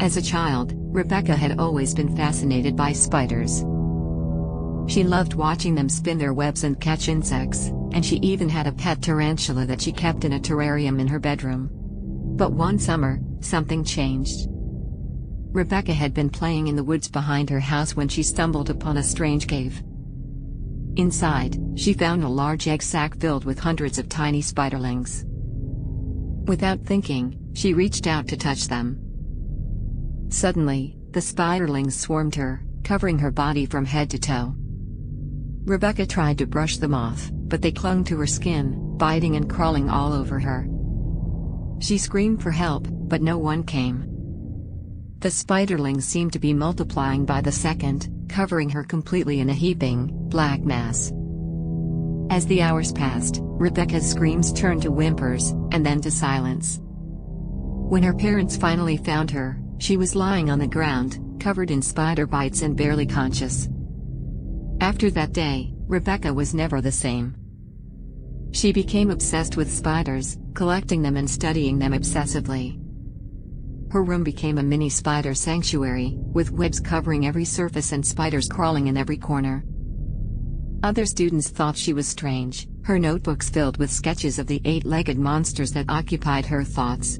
As a child, Rebecca had always been fascinated by spiders. She loved watching them spin their webs and catch insects, and she even had a pet tarantula that she kept in a terrarium in her bedroom. But one summer, something changed. Rebecca had been playing in the woods behind her house when she stumbled upon a strange cave. Inside, she found a large egg sac filled with hundreds of tiny spiderlings. Without thinking, she reached out to touch them. Suddenly, the spiderlings swarmed her, covering her body from head to toe. Rebecca tried to brush them off, but they clung to her skin, biting and crawling all over her. She screamed for help, but no one came. The spiderlings seemed to be multiplying by the second, covering her completely in a heaping, black mass. As the hours passed, Rebecca's screams turned to whimpers, and then to silence. When her parents finally found her, she was lying on the ground, covered in spider bites and barely conscious. After that day, Rebecca was never the same. She became obsessed with spiders, collecting them and studying them obsessively. Her room became a mini spider sanctuary, with webs covering every surface and spiders crawling in every corner. Other students thought she was strange, her notebooks filled with sketches of the eight-legged monsters that occupied her thoughts.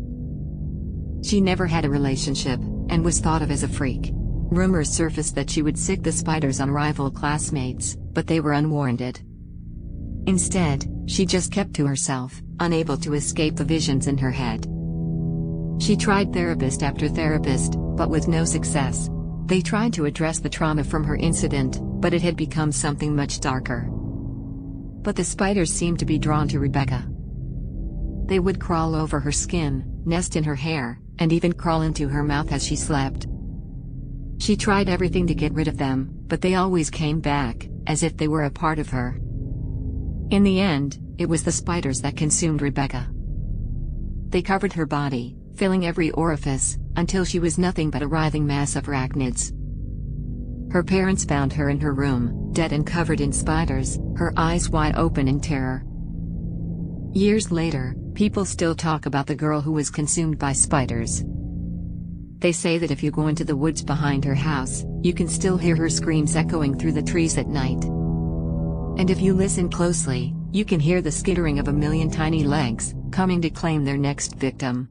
She never had a relationship, and was thought of as a freak. Rumors surfaced that she would sick the spiders on rival classmates, but they were unwarranted. Instead, she just kept to herself, unable to escape the visions in her head. She tried therapist after therapist, but with no success. They tried to address the trauma from her incident, but it had become something much darker. But the spiders seemed to be drawn to Rebecca. They would crawl over her skin, nest in her hair, and even crawl into her mouth as she slept. She tried everything to get rid of them, but they always came back, as if they were a part of her. In the end, it was the spiders that consumed Rebecca. They covered her body, filling every orifice, until she was nothing but a writhing mass of arachnids. Her parents found her in her room, dead and covered in spiders, her eyes wide open in terror. Years later, people still talk about the girl who was consumed by spiders. They say that if you go into the woods behind her house, you can still hear her screams echoing through the trees at night. And if you listen closely, you can hear the skittering of a million tiny legs, coming to claim their next victim.